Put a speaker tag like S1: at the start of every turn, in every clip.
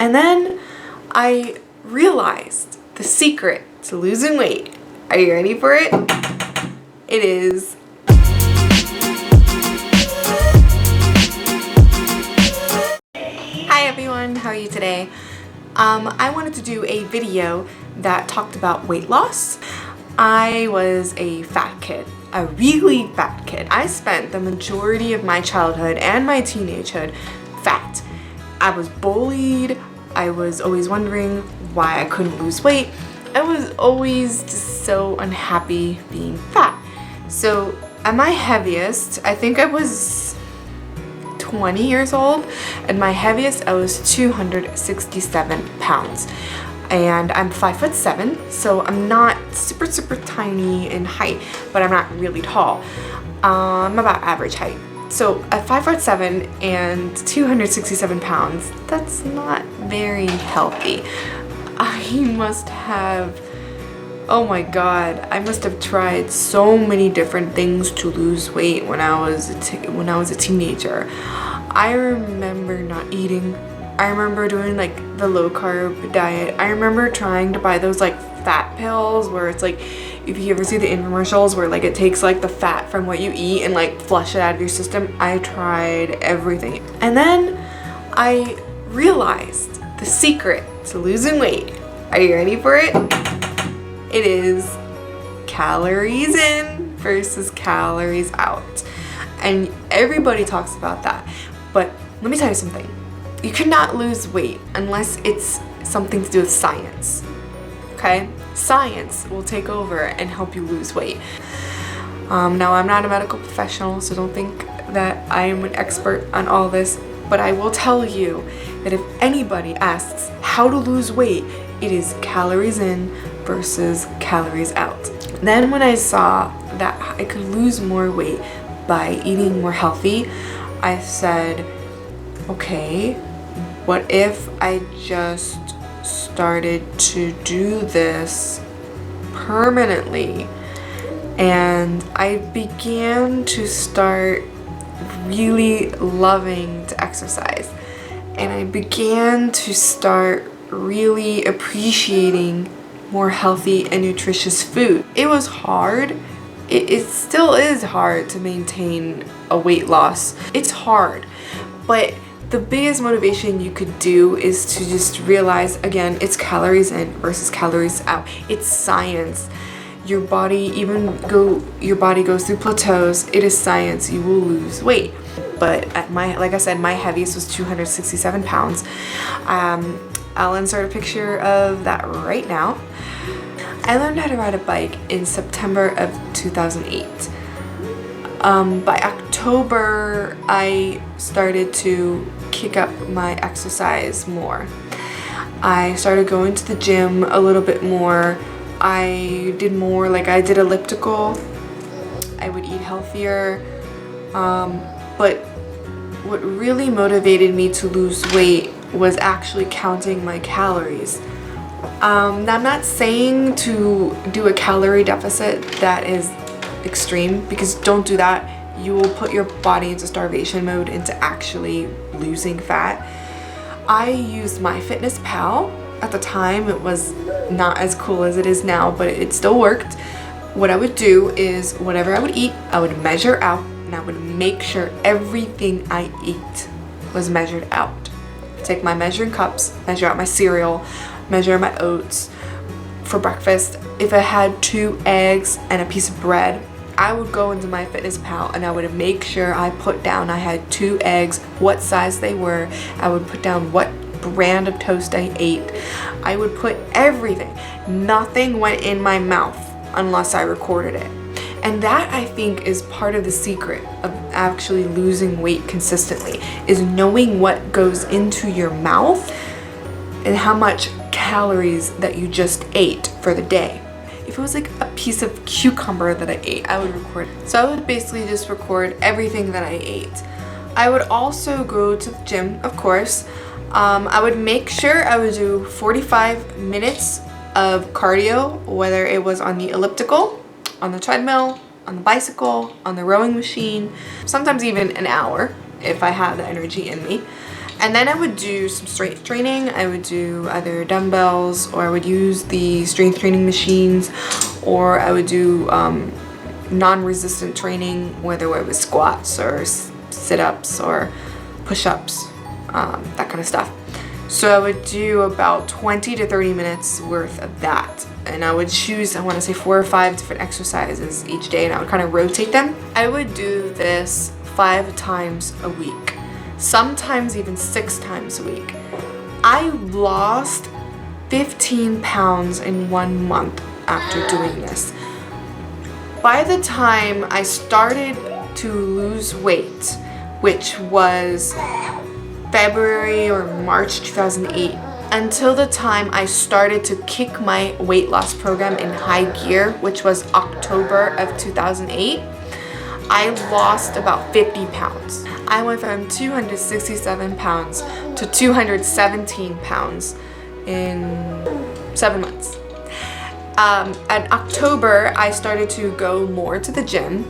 S1: And then I realized the secret to losing weight. Are you ready for it? It is Hi everyone, how are you today? I wanted to do a video that talked about weight loss. I was a fat kid, a really fat kid. I spent the majority of my childhood and my teenagehood fat. I was bullied. I was always wondering why I couldn't lose weight. I was always just so unhappy being fat. So at my heaviest, I think I was 20 years old. At my heaviest, I was 267 pounds. And I'm 5'7", so I'm not super tiny in height, but I'm not really tall. I'm about average height. So at 5'7" and 267 pounds, that's not very healthy. I must have, oh my god, I must have tried so many different things to lose weight when I was a teenager. I remember not eating. I remember doing like the low carb diet. I remember trying to buy those like fat pills where it's like, if you ever see the infomercials where like it takes like the fat from what you eat and like flush it out of your system. I tried everything. And then I realized the secret to losing weight. Are you ready for it? It is calories in versus calories out. And everybody talks about that. But let me tell you something. You cannot lose weight unless it's something to do with science. Okay? Science will take over and help you lose weight. Now, I'm not a medical professional, so don't think that I am an expert on all this, but I will tell you that if anybody asks how to lose weight, it is calories in versus calories out. Then when I saw that I could lose more weight by eating more healthy, I said, okay, what if I just started to do this permanently? And I began to start really loving to exercise, and I began to start really appreciating more healthy and nutritious food. It was hard. It still is hard to maintain a weight loss. It's hard, but the biggest motivation you could do is to just realize, again, it's calories in versus calories out. It's science. Your body goes through plateaus. It is science. You will lose weight. But at like I said, my heaviest was 267 pounds. I'll insert a picture of that right now. I learned how to ride a bike in September of 2008. By October, I started to kick up my exercise more. I started going to the gym a little bit more. I did more, like I did elliptical. I would eat healthier. But what really motivated me to lose weight was actually counting my calories. Now, I'm not saying to do a calorie deficit that is extreme, because don't do that. You will put your body into starvation mode, into actually losing fat. I used MyFitnessPal. At the time, it was not as cool as it is now, but it still worked. What I would do is whatever I would eat, I would measure out, and I would make sure everything I eat was measured out. Take my measuring cups, measure out my cereal, measure my oats for breakfast. If I had 2 eggs and a piece of bread, I would go into MyFitnessPal and I would make sure I put down I had 2 eggs, what size they were. I would put down what brand of toast I ate. I would put everything. Nothing went in my mouth unless I recorded it. And that, I think, is part of the secret of actually losing weight consistently, is knowing what goes into your mouth and how much calories that you just ate for the day. If it was like a piece of cucumber that I ate, I would record it. So I would basically just record everything that I ate. I would also go to the gym, of course. I would make sure I would do 45 minutes of cardio, whether it was on the elliptical, on the treadmill, on the bicycle, on the rowing machine, sometimes even an hour if I had the energy in me. And then I would do some strength training. I would do either dumbbells, or I would use the strength training machines, or I would do non-resistant training, whether it was squats or sit-ups or push-ups, that kind of stuff. So I would do about 20 to 30 minutes worth of that. And I would choose, I want to say 4 or 5 different exercises each day, and I would kind of rotate them. I would do this 5 times a week, sometimes even 6 times a week. I lost 15 pounds in 1 month after doing this. By the time I started to lose weight, which was February or March 2008, until the time I started to kick my weight loss program in high gear, which was October of 2008, I lost about 50 pounds. I went from 267 pounds to 217 pounds in 7 months. In October, I started to go more to the gym.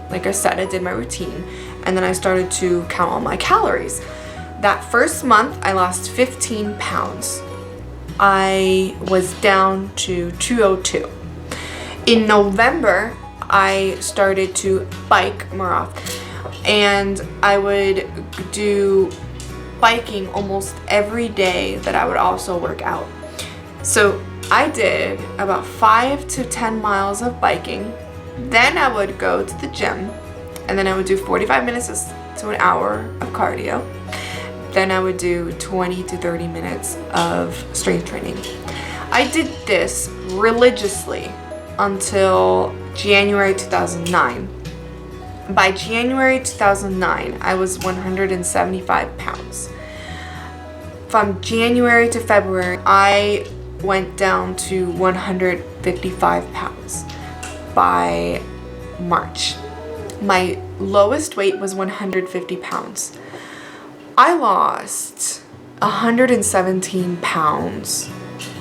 S1: Like I said, I did my routine, and then I started to count all my calories. That first month, I lost 15 pounds. I was down to 202. In November, I started to bike more often, and I would do biking almost every day that I would also work out. So I did about 5 to 10 miles of biking. Then I would go to the gym, and then I would do 45 minutes to an hour of cardio. Then I would do 20 to 30 minutes of strength training. I did this religiously until January 2009. By January 2009, I was 175 pounds. From January to February, I went down to 155 pounds. By March, my lowest weight was 150 pounds. I lost 117 pounds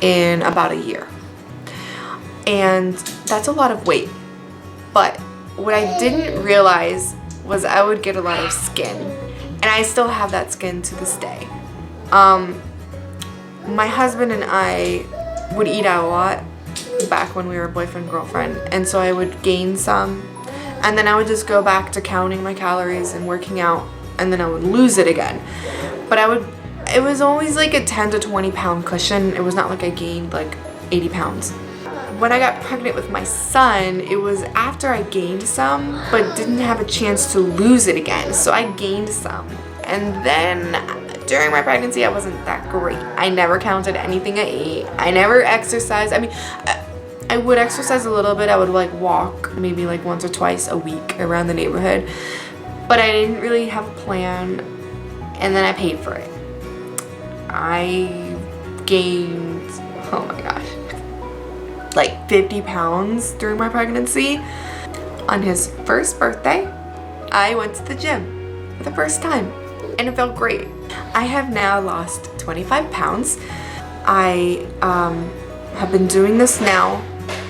S1: in about a year. And that's a lot of weight. But what I didn't realize was I would get a lot of skin. And I still have that skin to this day. My husband and I would eat out a lot back when we were boyfriend-girlfriend. And so I would gain some. And then I would just go back to counting my calories and working out. And then I would lose it again. But it was always like a 10 to 20 pound cushion. It was not like I gained like 80 pounds. When I got pregnant with my son, it was after I gained some, but didn't have a chance to lose it again. So I gained some. And then during my pregnancy, I wasn't that great. I never counted anything I ate. I never exercised. I mean, I would exercise a little bit. I would like walk maybe like once or twice a week around the neighborhood. But I didn't really have a plan, and then I paid for it. I gained, oh my gosh, like 50 pounds during my pregnancy. On his first birthday, I went to the gym for the first time, and it felt great. I have now lost 25 pounds. I have been doing this now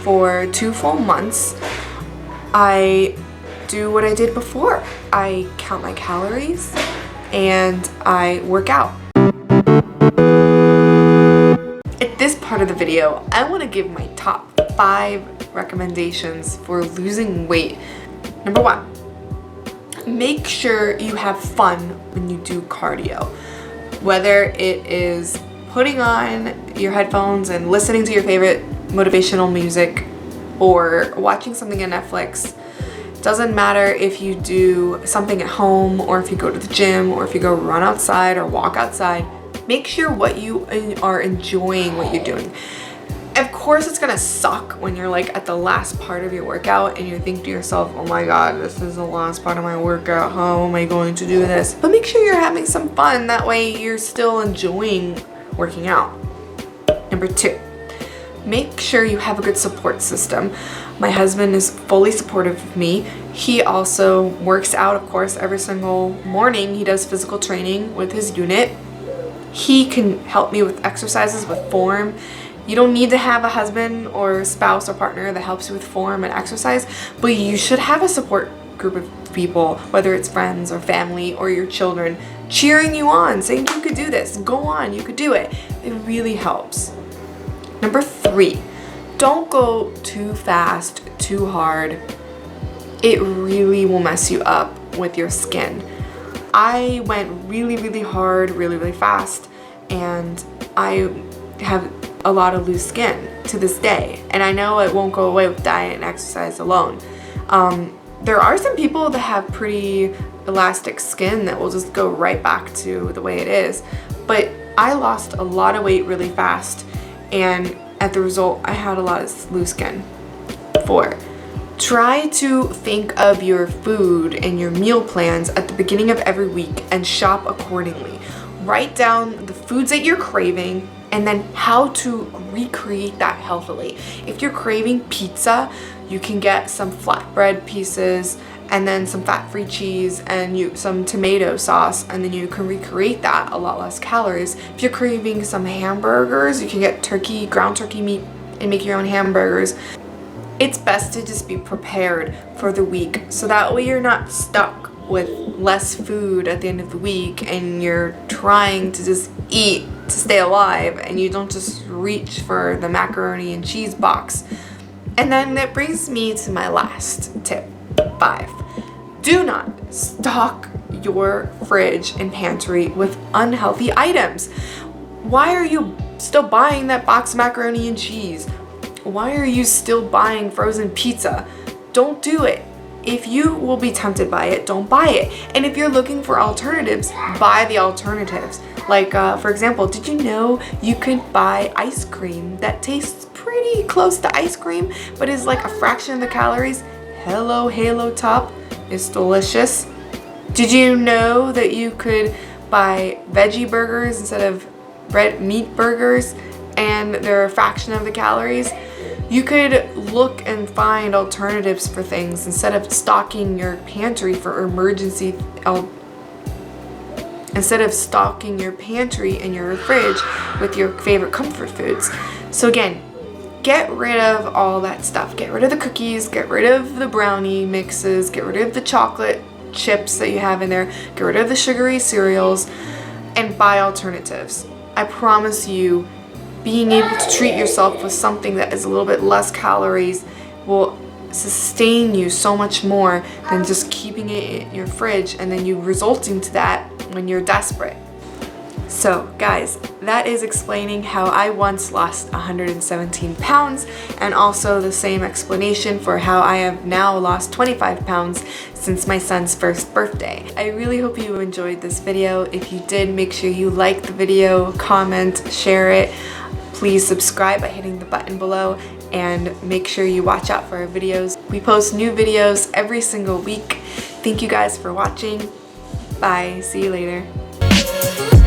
S1: for 2 full months. I do what I did before. I count my calories and I work out. At this part of the video, I want to give my top 5 recommendations for losing weight. Number 1, make sure you have fun when you do cardio. Whether it is putting on your headphones and listening to your favorite motivational music or watching something on Netflix. Doesn't matter if you do something at home or if you go to the gym or if you go run outside or walk outside. Make sure what you are enjoying what you're doing. Of course it's gonna suck when you're like at the last part of your workout and you think to yourself, oh my god, this is the last part of my workout, how am I going to do this? But make sure you're having some fun, that way you're still enjoying working out. Number 2, make sure you have a good support system. My husband is fully supportive of me. He also works out, of course, every single morning. He does physical training with his unit. He can help me with exercises, with form. You don't need to have a husband or spouse or partner that helps you with form and exercise, but you should have a support group of people, whether it's friends or family or your children, cheering you on, saying you could do this, go on, you could do it. It really helps. Number 3, don't go too fast, too hard. It really will mess you up with your skin. I went really hard, really fast, and I have a lot of loose skin to this day. And I know it won't go away with diet and exercise alone. There are some people that have pretty elastic skin that will just go right back to the way it is. But I lost a lot of weight really fast, and as the result, I had a lot of loose skin. 4, try to think of your food and your meal plans at the beginning of every week and shop accordingly. Write down the foods that you're craving and then how to recreate that healthily. If you're craving pizza, you can get some flatbread pieces and then some fat-free cheese and some tomato sauce, and then you can recreate that a lot less calories. If you're craving some hamburgers, you can get ground turkey meat and make your own hamburgers. It's best to just be prepared for the week, so that way you're not stuck with less food at the end of the week and you're trying to just eat to stay alive and you don't just reach for the macaroni and cheese box. And then that brings me to my last tip, 5. Do not stock your fridge and pantry with unhealthy items. Why are you still buying that box of macaroni and cheese? Why are you still buying frozen pizza? Don't do it. If you will be tempted by it, don't buy it. And if you're looking for alternatives, buy the alternatives. Like, for example, did you know you could buy ice cream that tastes pretty close to ice cream, but is like a fraction of the calories? Hello, Halo Top. It's delicious. Did you know that you could buy veggie burgers instead of red meat burgers and they're a fraction of the calories? You could look and find alternatives for things instead of stocking your pantry for emergency, instead of stocking your pantry and your fridge with your favorite comfort foods. So again, get rid of all that stuff. Get rid of the cookies, get rid of the brownie mixes, get rid of the chocolate chips that you have in there, get rid of the sugary cereals, and buy alternatives. I promise you, being able to treat yourself with something that is a little bit less calories will sustain you so much more than just keeping it in your fridge and then you resulting to that when you're desperate. So guys, that is explaining how I once lost 117 pounds, and also the same explanation for how I have now lost 25 pounds since my son's first birthday. I really hope you enjoyed this video. If you did, make sure you like the video, comment, share it. Please subscribe by hitting the button below, and make sure you watch out for our videos. We post new videos every single week. Thank you guys for watching. Bye. See you later.